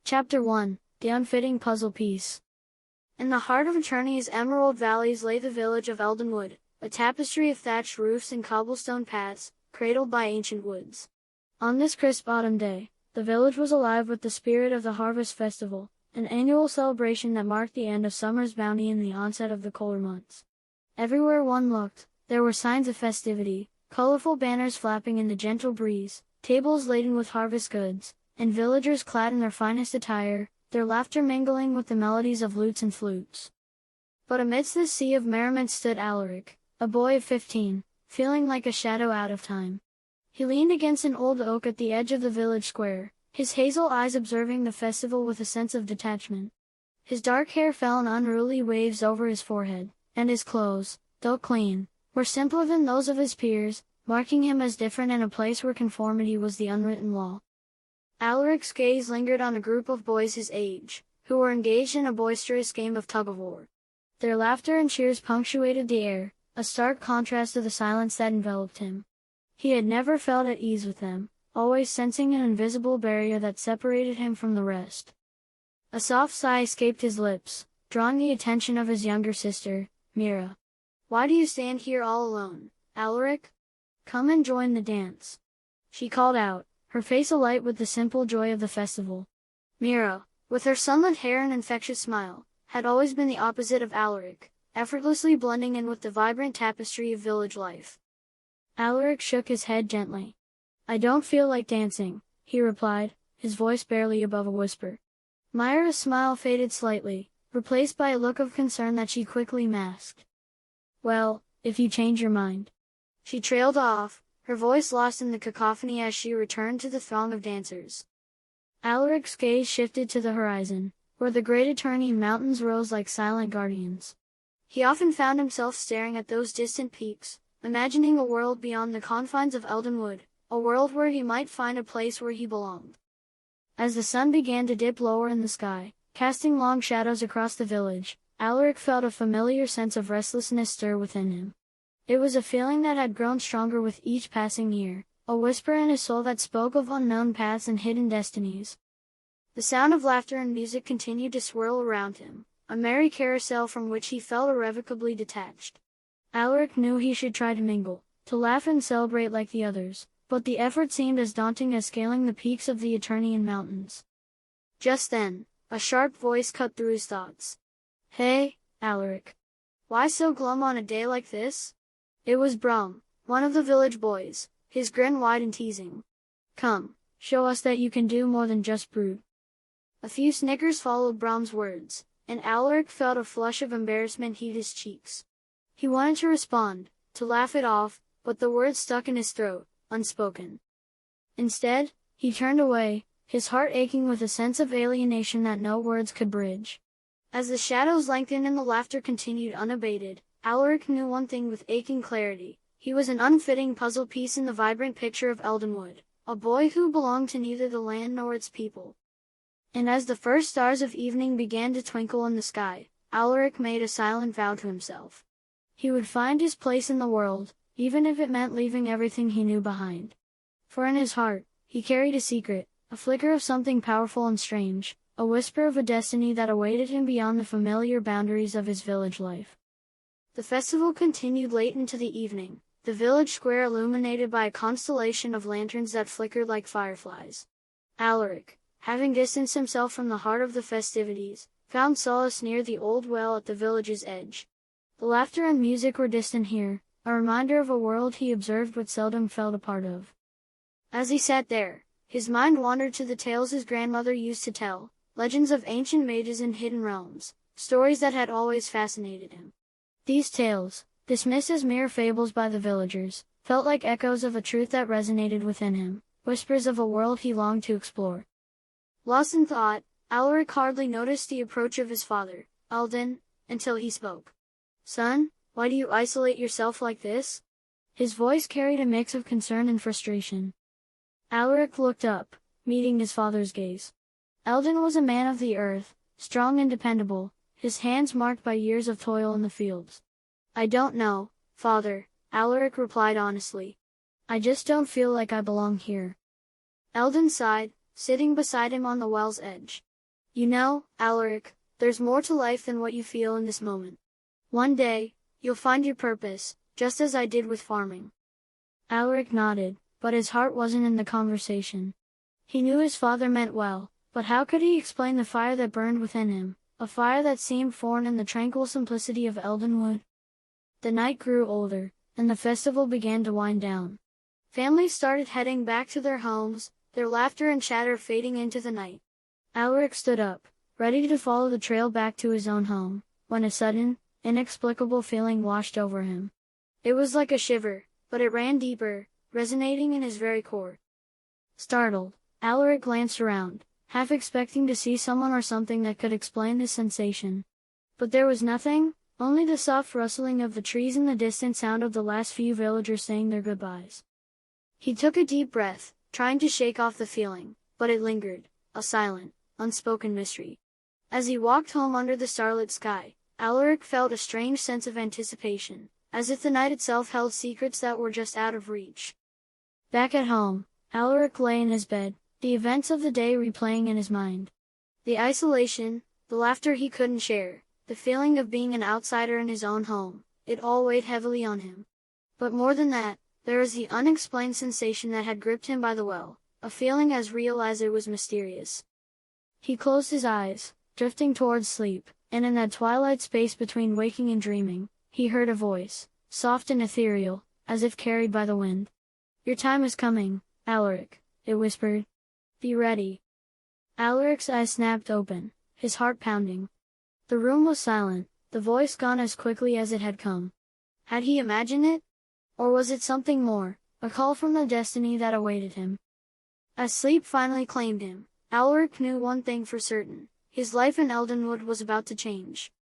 Chapter 1, The Unfitting Puzzle Piece. In the heart of Eternia's emerald valleys lay the village of Eldenwood, a tapestry of thatched roofs and cobblestone paths, cradled by ancient woods. On this crisp autumn day, the village was alive with the spirit of the Harvest Festival, an annual celebration that marked the end of summer's bounty and the onset of the colder months. Everywhere one looked, there were signs of festivity, colorful banners flapping in the gentle breeze, tables laden with harvest goods, and villagers clad in their finest attire, their laughter mingling with the melodies of lutes and flutes. But amidst this sea of merriment stood Alaric, a boy of 15, feeling like a shadow out of time. He leaned against an old oak at the edge of the village square, his hazel eyes observing the festival with a sense of detachment. His dark hair fell in unruly waves over his forehead, and his clothes, though clean, were simpler than those of his peers, marking him as different in a place where conformity was the unwritten law. Alaric's gaze lingered on a group of boys his age, who were engaged in a boisterous game of tug-of-war. Their laughter and cheers punctuated the air, a stark contrast to the silence that enveloped him. He had never felt at ease with them, always sensing an invisible barrier that separated him from the rest. A soft sigh escaped his lips, drawing the attention of his younger sister, Mira. "Why do you stand here all alone, Alaric? Come and join the dance," she called out, her face alight with the simple joy of the festival. Mira, with her sunlit hair and infectious smile, had always been the opposite of Alaric, effortlessly blending in with the vibrant tapestry of village life. Alaric shook his head gently. "I don't feel like dancing," he replied, his voice barely above a whisper. Mira's smile faded slightly, replaced by a look of concern that she quickly masked. "Well, if you change your mind." She trailed off, her voice lost in the cacophony as she returned to the throng of dancers. Alaric's gaze shifted to the horizon, where the great Eternian mountains rose like silent guardians. He often found himself staring at those distant peaks, imagining a world beyond the confines of Eldenwood, a world where he might find a place where he belonged. As the sun began to dip lower in the sky, casting long shadows across the village, Alaric felt a familiar sense of restlessness stir within him. It was a feeling that had grown stronger with each passing year, a whisper in his soul that spoke of unknown paths and hidden destinies. The sound of laughter and music continued to swirl around him, a merry carousel from which he felt irrevocably detached. Alaric knew he should try to mingle, to laugh and celebrate like the others, but the effort seemed as daunting as scaling the peaks of the Eternian mountains. Just then, a sharp voice cut through his thoughts. "Hey, Alaric. Why so glum on a day like this?" It was Brum, one of the village boys, his grin wide and teasing. "Come, show us that you can do more than just brood." A few snickers followed Brum's words, and Alaric felt a flush of embarrassment heat his cheeks. He wanted to respond, to laugh it off, but the words stuck in his throat, unspoken. Instead, he turned away, his heart aching with a sense of alienation that no words could bridge. As the shadows lengthened and the laughter continued unabated, Alaric knew one thing with aching clarity: he was an unfitting puzzle piece in the vibrant picture of Eldenwood, a boy who belonged to neither the land nor its people. And as the first stars of evening began to twinkle in the sky, Alaric made a silent vow to himself. He would find his place in the world, even if it meant leaving everything he knew behind. For in his heart, he carried a secret, a flicker of something powerful and strange, a whisper of a destiny that awaited him beyond the familiar boundaries of his village life. The festival continued late into the evening, the village square illuminated by a constellation of lanterns that flickered like fireflies. Alaric, having distanced himself from the heart of the festivities, found solace near the old well at the village's edge. The laughter and music were distant here, a reminder of a world he observed but seldom felt a part of. As he sat there, his mind wandered to the tales his grandmother used to tell, legends of ancient mages and hidden realms, stories that had always fascinated him. These tales, dismissed as mere fables by the villagers, felt like echoes of a truth that resonated within him, whispers of a world he longed to explore. Lost in thought, Alaric hardly noticed the approach of his father, Eldon, until he spoke. "Son, why do you isolate yourself like this?" His voice carried a mix of concern and frustration. Alaric looked up, meeting his father's gaze. Eldon was a man of the earth, strong and dependable, his hands marked by years of toil in the fields. "I don't know, father," Alaric replied honestly. "I just don't feel like I belong here." Eldon sighed, sitting beside him on the well's edge. You know, Alaric, there's more to life than what you feel in this moment. One day, you'll find your purpose, just as I did with farming. Alaric nodded, but his heart wasn't in the conversation. He knew his father meant well, but how could he explain the fire that burned within him, a fire that seemed foreign in the tranquil simplicity of Eldenwood? The night grew older, and the festival began to wind down. Families started heading back to their homes, their laughter and chatter fading into the night. Alaric stood up, ready to follow the trail back to his own home, when a sudden, inexplicable feeling washed over him. It was like a shiver, but it ran deeper, resonating in his very core. Startled, Alaric glanced around, half expecting to see someone or something that could explain this sensation. But there was nothing, only the soft rustling of the trees and the distant sound of the last few villagers saying their goodbyes. He took a deep breath, trying to shake off the feeling, but it lingered, a silent, unspoken mystery. As he walked home under the starlit sky, Alaric felt a strange sense of anticipation, as if the night itself held secrets that were just out of reach. Back at home, Alaric lay in his bed, the events of the day replaying in his mind. The isolation, the laughter he couldn't share, the feeling of being an outsider in his own home, it all weighed heavily on him. But more than that, there was the unexplained sensation that had gripped him by the well, a feeling as real as it was mysterious. He closed his eyes, drifting towards sleep, and in that twilight space between waking and dreaming, he heard a voice, soft and ethereal, as if carried by the wind. "Your time is coming, Alaric," it whispered. "Be ready." Alaric's eyes snapped open, his heart pounding. The room was silent, the voice gone as quickly as it had come. Had he imagined it? Or was it something more, a call from the destiny that awaited him? As sleep finally claimed him, Alaric knew one thing for certain: his life in Eldenwood was about to change.